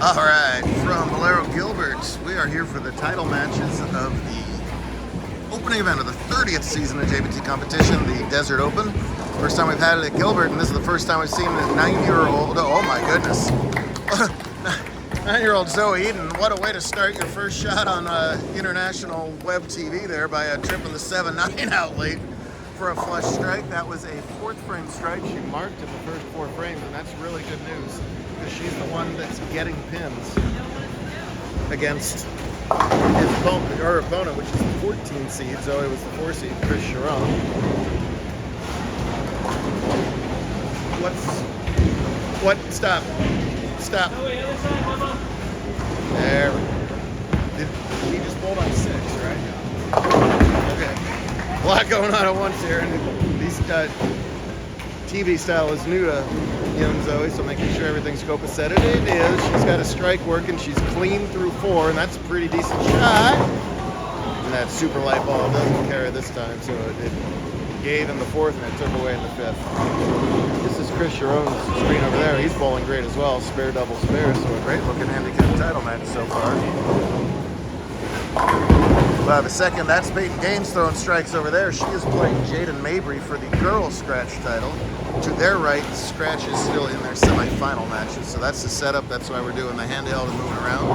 All right, from Valero Gilbert, we are here for the title matches of the opening event of the 30th season of JBT competition, the Desert Open. First time we've had it at Gilbert, and this is the first time we've seen a 9-year-old, oh my goodness, 9-year-old Zoe Eden. What a way to start your first shot on international web TV there by a trip in the 7-9 out late for a flush strike. That was a 4th frame strike. She marked in the first 4 frames, and that's really good news because she's the one that's getting pins against his opponent, her opponent, which is the 14 seed. Zoe was the 4 seed, Chris Sharon. Stop. There. Did he just bolt on 6, right? Okay. A lot going on at once here, and these TV style is new to young Zoe, so making sure everything's copaceted. It is. She's got a strike working. She's clean through 4, and that's a pretty decent shot. And that super light ball doesn't carry this time, so it gave in the 4th and it took away in the 5th. This is Chris Sharon's screen over there. He's bowling great as well. Spare, double, spare. So a great looking handicap title match so far. We'll have a second. That's Peyton Gaines throwing strikes over there. She is playing Jaden Mabry for the girls scratch title. To their right, Scratch is still in their semifinal matches. So that's the setup. That's why we're doing the handheld and moving around.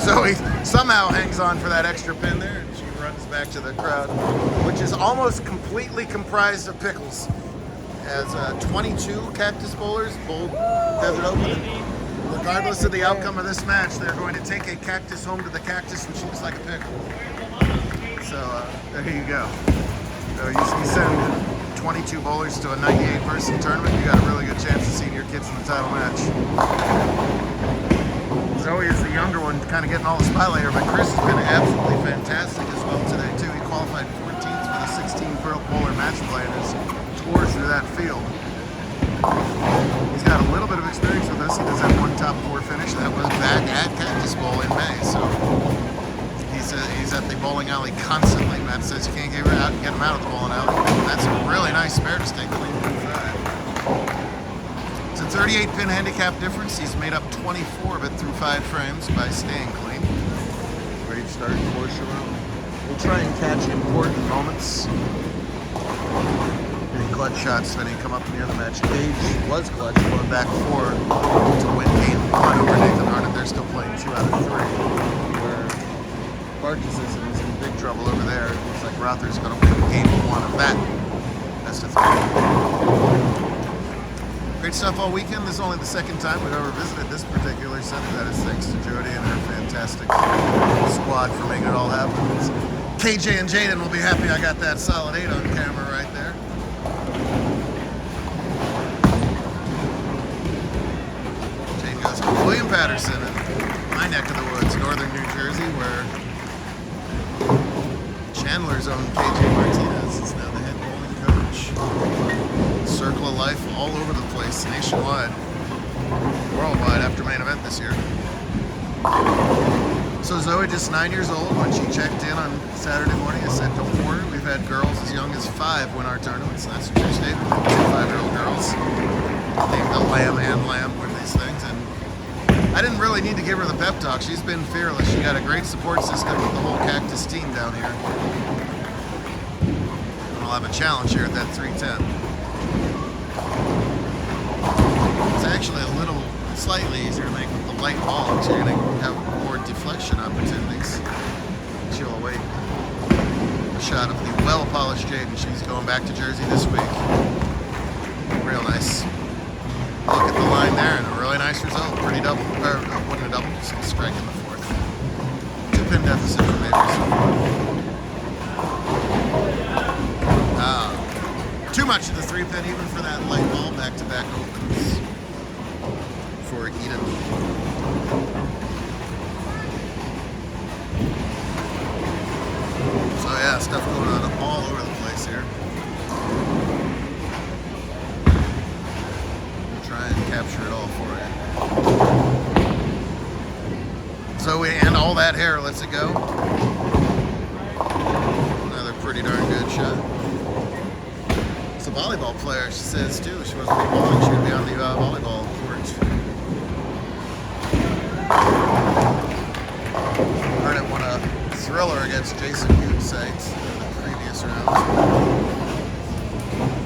Zoe somehow hangs on for that extra pin there, and she runs back to the crowd, which is almost completely comprised of pickles. As 22 Cactus bowlers bowled Desert Open. Regardless of the outcome of this match, they're going to take a Cactus home to the Cactus, and she looks like a pickle. So there you go. So you send 22 bowlers to a 98-person tournament, you got a really good chance of seeing your kids in the title match. Zoe is the younger one, kind of getting all the spotlight here, but Chris has been absolutely fantastic as well today, too. He qualified 14th for the 16 bowler match play and has toured through that field. He's got a little bit of experience with us. He does have one top 4 finish. That was back at Cactus Bowl in May, so he's at the bowling alley constantly. Matt says you can't get him out of the bowling alley. That's a really nice spare to stay clean through 5. It's a 38-pin handicap difference. He's made up 24 of it through 5 frames by staying clean. Great start for Sharon. We'll try and catch important moments. Any clutch shots that didn't come up near the match. Gage was clutch, going back 4 to win game 1 over Nathan Arnott. They're still playing 2 out of 3. Where Barkis is in big trouble over there. Looks like Rother's going to win game 1 of that. Best of 3. Great stuff all weekend. This is only the second time we've ever visited this particular center. That is thanks to Jody and her fantastic squad for making it all happen. KJ and Jaden will be happy I got that solid 8 on camera right there. Jaden goes to William Patterson in my neck of the woods, northern New Jersey, where Chandler's own KJ Martinez is now the head bowling coach. Circle of life all over the place, nationwide, worldwide after main event this year. So Zoe, just 9 years old, when she checked in on Saturday morning, I said, don't worry, we've had girls as young as 5 win our tournaments, and that's a true statement. 2 5-year-old girls named the Lamb and Lamb win these things, and I didn't really need to give her the pep talk. She's been fearless. She got a great support system with the whole Cactus team down here. And we'll have a challenge here at that 310. It's actually a little slightly easier to make with the light ball, because you're going to have more deflection opportunities. She'll await a shot of the well-polished Jaden. She's going back to Jersey this week. Real nice. Look at the line there, and a really nice result. Pretty double, or wasn't a double, just a strike in the 4th. 2-pin deficit for Mavis. Too much of the 3-pin, even for that light ball. Back-to-back opens for Eden. So yeah, stuff going on all over the place here. We'll try and capture it all for you. Zoe and all that hair lets it go. Another pretty darn good shot. It's a volleyball player, she says too. She wasn't be bowling, she would be on the volleyball court. thriller against Jason Hughes in the previous round.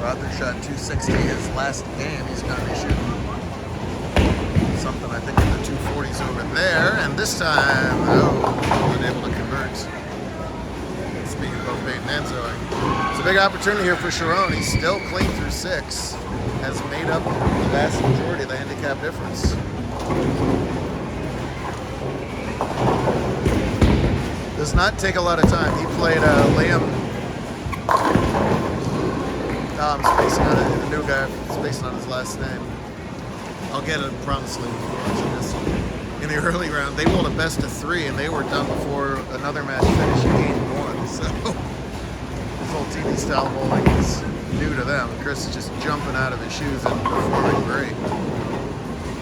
Rocker shot 260 his last game. He's going to be shooting something, I think, in the 240s over there. And this time, wasn't able to convert. Speaking of both Peyton and Zoe. It's a big opportunity here for Sharon. He's still clean through 6. Has made up the vast majority of the handicap difference. Does not take a lot of time. He played Liam. I'm spacing on it. The new guy, spacing on his last name. I'll get it, promise, in the early round. They bowled a best of 3, and they were done before another match finished in game 1. So this whole TV style bowling is new to them. Chris is just jumping out of his shoes and performing great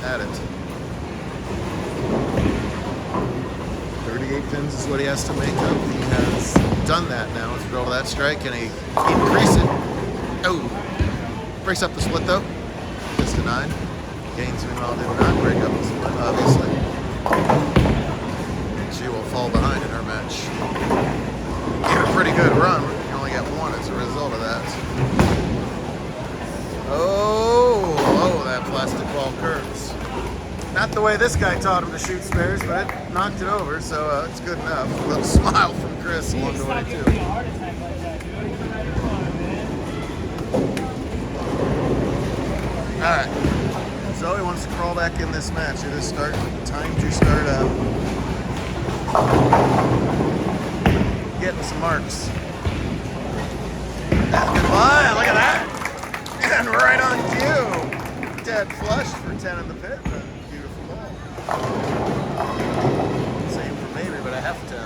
at it. 38 pins is what he has to make up. He has done that now. Let's roll that strike, and he increase it. Oh, breaks up the split though. Just to 9. Gains meanwhile did not break up the split, obviously. She will fall behind in her match. Gave a pretty good run. You only got 1 as a result of that. Oh, that plastic ball curves. Not the way this guy taught him to shoot spares, but it knocked it over, so it's good enough. A little smile from Chris along the way too. Alright, Zoe wants to crawl back in this match. It is time to start getting some marks. That's a good line, look at that! And right on cue! Dead flush for 10 in the pit. Beautiful ball. Same for Mabry, but a half 10.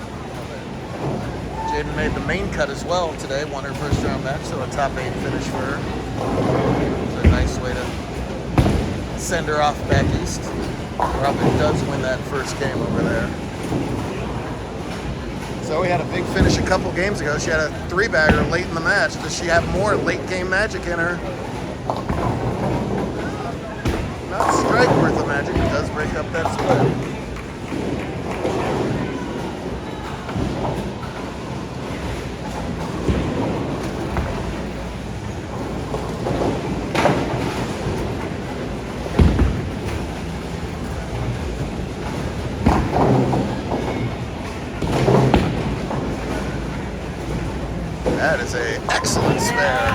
Jaden made the main cut as well today, won her first round match, so a top 8 finish for her. It's a nice way to send her off back east. Probably does win that first game over there. So we had a big finish a couple games ago. She had a 3-bagger late in the match. Does she have more late game magic in her? Not strike worth of magic. It does break up that split. That is an excellent spare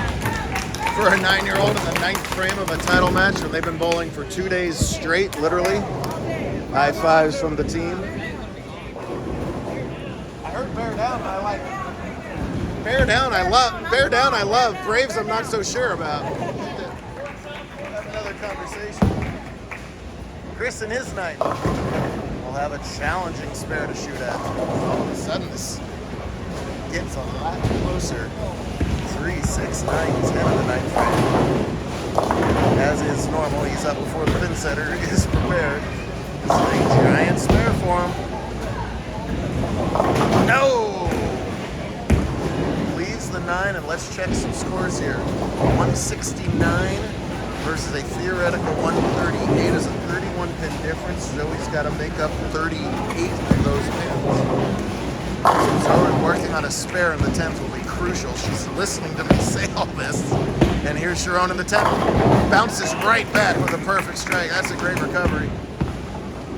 for a 9-year-old in the 9th frame of a title match when they've been bowling for 2 days straight, literally. High fives from the team. I heard bear down, I like it. Bear down, I love. Bear down, I love. Braves, I'm not so sure about. Have another conversation. Chris and his night will have a challenging spare to shoot at. All of a sudden, this gets a lot closer. 3, 6, 9, 10 in the 9th frame. As is normal, he's up before the pin setter is prepared. This is a giant spare for him. No! Leaves the 9, and let's check some scores here. 169 versus a theoretical 138 is a 31 pin difference. Zoe's got to make up 38 of those pins. So Zoe working on a spare in the 10th will be crucial. She's listening to me say all this. And here's Sharon in the 10th. Bounces right back with a perfect strike. That's a great recovery.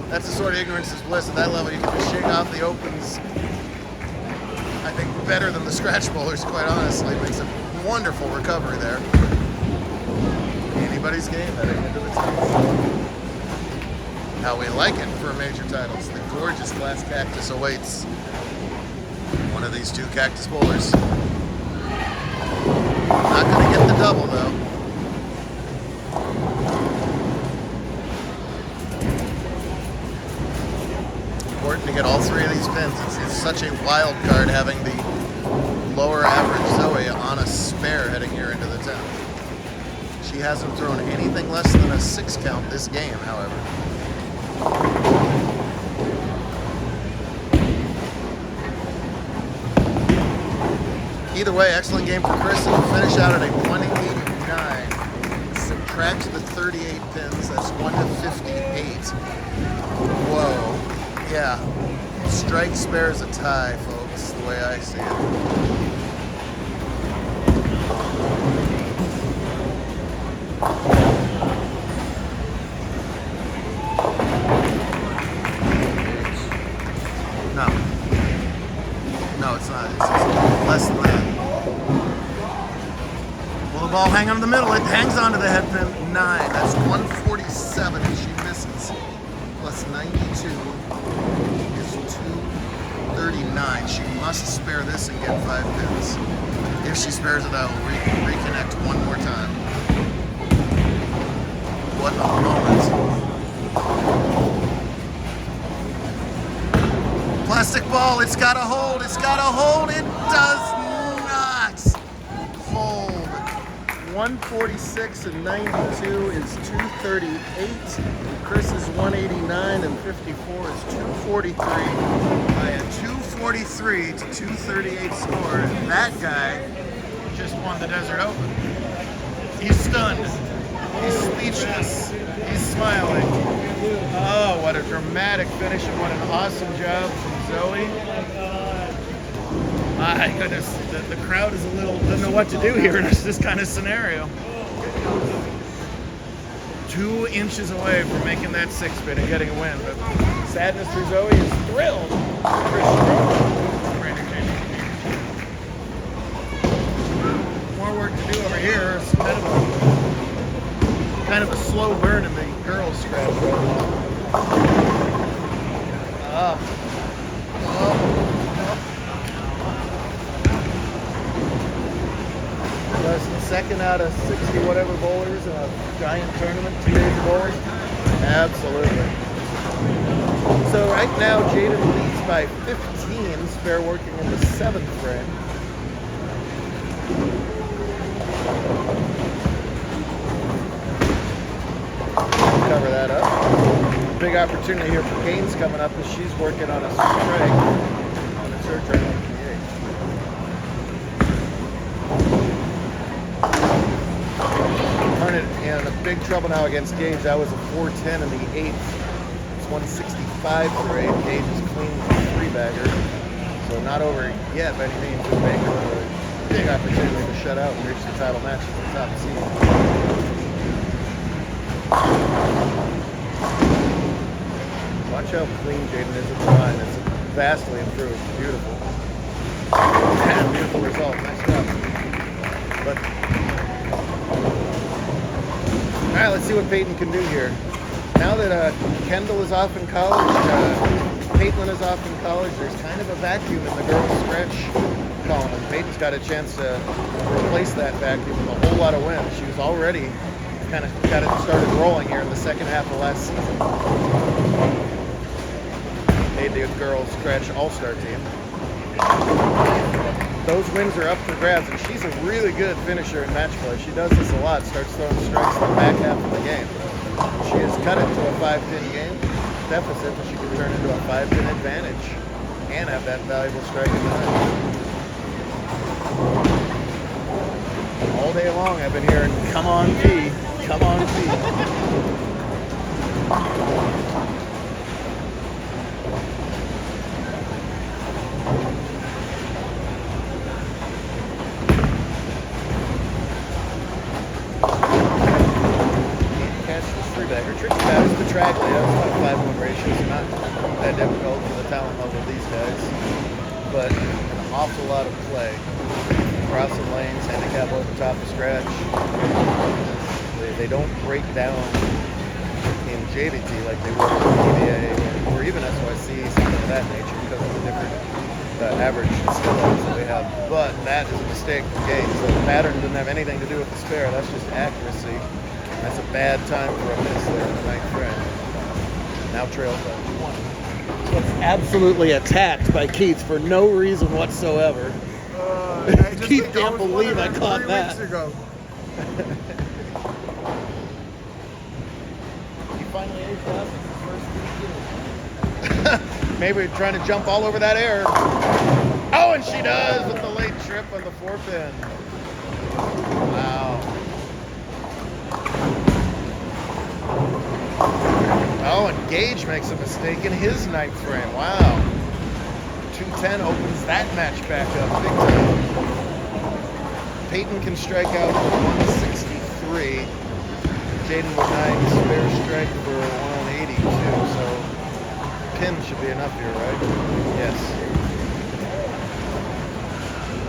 That's the sort of ignorance is bliss at that level. You can just shake off the opens, I think, better than the scratch bowlers, quite honestly. Makes a wonderful recovery there. Anybody's game heading into the 10th. How we like it for major titles. The gorgeous glass cactus awaits one of these 2 cactus bowlers. Not going to get the double, though. Important to get all 3 of these pins. It's such a wild card having the lower average Zoe on a spare heading here into the 10th. She hasn't thrown anything less than a 6 count this game, however. Either way, excellent game for Chris, and he'll finish out at a 189. Subtract the 38 pins, that's 1 to 58. Whoa. Yeah. Strike spare is a tie, folks. That's the way I see it. No, it's not. It's less than that. Will the ball hang on the middle? It hangs onto the head pin. 9. That's 147, and she misses. Plus 92 is 239. She must spare this and get 5 pins. If she spares it, I will reconnect one more time. What a moment. Plastic ball, it's got to hold, it does not hold. 146 and 92 is 238. Chris is 189 and 54 is 243. By a 243 to 238 score, that guy just won the Desert Open. He's stunned. He's speechless. He's smiling. Oh, what a dramatic finish and what an awesome job from Zoe. My goodness, the crowd is doesn't know what to do here in this kind of scenario. 2 inches away from making that 6-pin and getting a win, but sadness for Zoe is thrilled. More work to do over here. It's kind of a slow burn in the girls' scratch. Less than second out of 60 whatever bowlers in a giant tournament, 2 days of bowling. Absolutely. So right now, Jaden leads by 15, spare working in the 7th frame. Cover that up. Big opportunity here for Gaines coming up as she's working on a strike on a third turn on the 8th. Turning in a big trouble now against Gage. That was a 410 in the 8th. It's 165 for 8. Gage is clean for 3-bagger. So not over yet by any means with Baker, but a big opportunity to shut out and reach the title match at the top of the season. Watch how clean Jaden is at the line. It's vastly improved. Beautiful. And beautiful result. Nice job. But all right, let's see what Peyton can do here. Now that Kendall is off in college, Caitlin is off in college, there's kind of a vacuum in the girls' scratch column. And Peyton's got a chance to replace that vacuum with a whole lot of wins. She was already kind of got it started rolling here in the second half of last season. Made the girls' scratch all-star team. Those wins are up for grabs, and she's a really good finisher in match play. She does this a lot, starts throwing strikes in the back half of the game. She has cut it to a 5-pin game deficit, but she can turn into a 5-pin advantage and have that valuable strike in the night. All day long I've been hearing, come on P, come on P. Her tricky bat is the Traglia. It's about a 5-1 ratio. It's not that difficult for the talent level of these guys. But an awful lot of play. Crossing lanes, handicap over top of scratch. They don't break down in JBT like they would in PBA or even SYC, something of that nature because of the different average skill levels that they have. But that is a mistake for Gaines. So the pattern didn't have anything to do with the spare. That's just accuracy. That's a bad time for a miss there in the 9th frame. Now trails by 20. Gets absolutely attacked by Keith for no reason whatsoever. Keith can't believe I caught that. 3 weeks ago. He finally aged up in his first week. Maybe trying to jump all over that air. Oh, and she does with the late trip on the 4-pin. Wow. Oh, and Gage makes a mistake in his 9th frame. Wow. 210 opens that match back up big time. Peyton can strike out for 163. Jaden with 9 spare strike for 182. So pin should be enough here, right? Yes.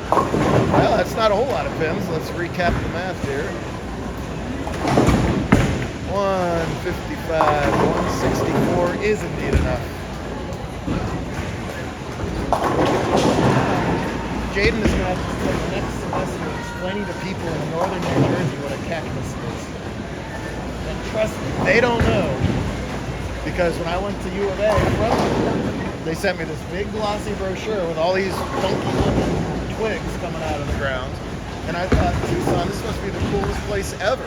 Well, that's not a whole lot of pins. Let's recap the math here. 155, 164 is indeed enough. Jaden is going to have to spend the next semester explaining to people in northern New Jersey what a cactus is. And trust me, they don't know. Because when I went to U of A, they sent me this big glossy brochure with all these funky looking twigs coming out of the ground. And I thought, Tucson, this must be the coolest place ever.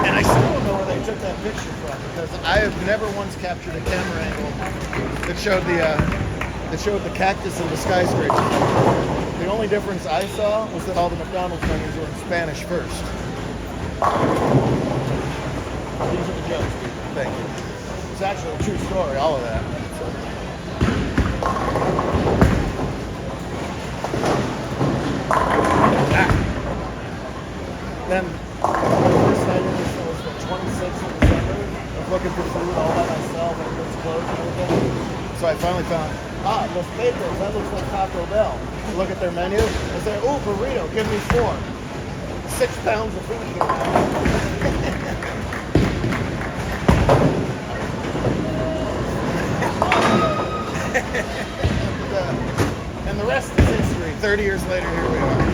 And I still don't know where they took that picture from, because I have never once captured a camera angle that showed the cactus and the skyscraper. The only difference I saw was that all the McDonald's menus were in Spanish first. These are the jokes, people. Thank you. It's actually a true story, all of that. Then, the first night in this was the 26th of December. I was looking for food all by myself, and it was closed and everything. So I finally found, Los Pecos, that looks like Taco Bell. I look at their menu, I say, ooh, burrito, give me 4. 6 pounds of food here. And the rest is history. 30 years later, here we are.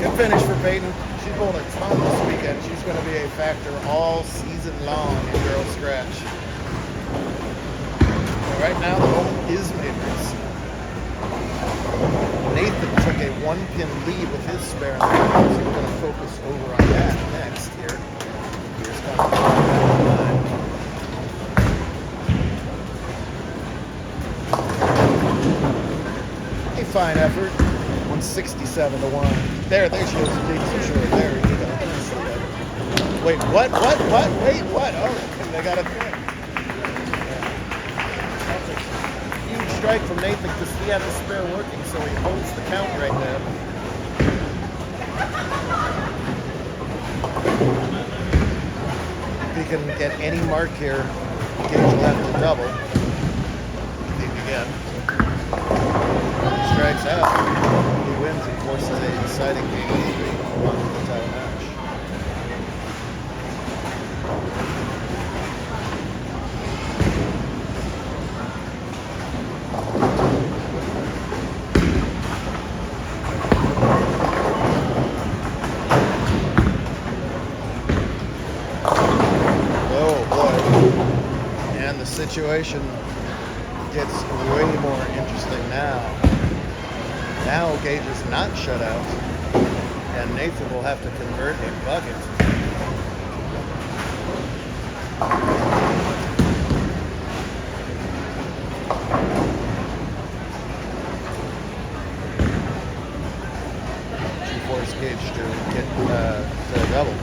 Good finish for Peyton. She pulled a ton this weekend. She's going to be a factor all season long in girls scratch. And right now, the home is Mabrey's. Nathan took a 1-pin lead with his spare, so we're going to focus over on that next here. Here's a fine effort. 167 to 1. There she is. Jason Short. There you go. Wait, what? Wait, what? Oh, they got a thing. That's a huge strike from Nathan because he had the spare working, so he holds the count right there. If he can get any mark here, Gage will have to double. Think again. He strikes out. He wins and forces a deciding game to won the title match. Oh boy. And the situation gets way more interesting now. Now Gage is not shut out, and Nathan will have to convert a bucket. To force Gage to get to a double.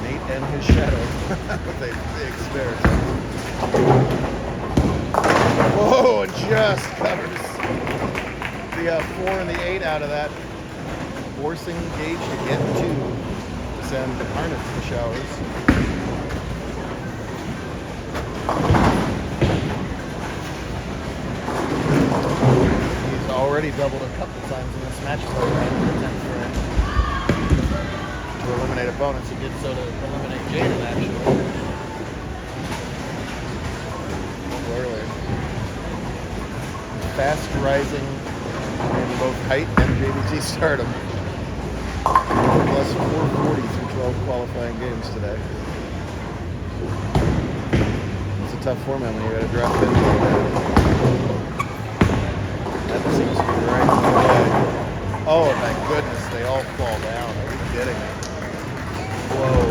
Nate and his shadow with a big spare. Whoa, and just covers the 4 and the 8 out of that, forcing Gage to get 2 to send Harnett to the showers. He's already doubled a couple times in this match program in the 10th frame to eliminate opponents. He did so to eliminate Jaden, actually. Clearly. Fast rising in both height and JBT stardom. Plus 440 through 12 qualifying games today. It's a tough format when you gotta drop in. That seems to be right in the way. Oh my goodness, they all fall down. Are you kidding me? Whoa.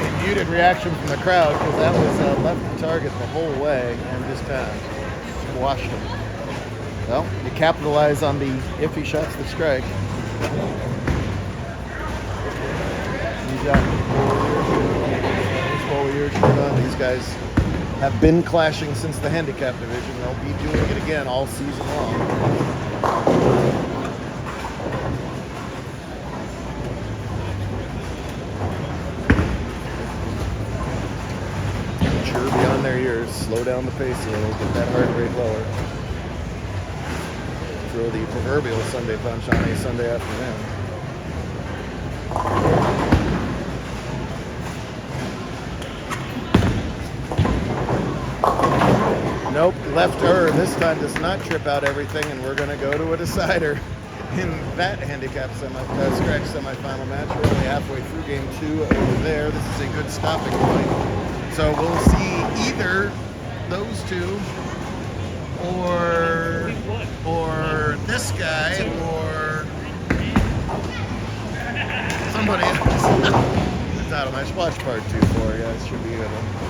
A muted reaction from the crowd because that was left to target the whole way and just kind of squashed him. Well, you capitalize on the iffy shots that strike. He's out. couple years shirt on. These guys have been clashing since the handicap division. They'll be doing it again all season long. Mature beyond their years. Slow down the pace a little. Get that heart rate lower. Throw the proverbial Sunday punch on a Sunday afternoon. Nope, left her this time does not trip out everything, and we're going to go to a decider in that handicap scratch semifinal match. We're only halfway through game 2 over there. This is a good stopping point. So we'll see either those two or this guy or somebody else. The title match. Watch part 2 for you guys. Should be a good one.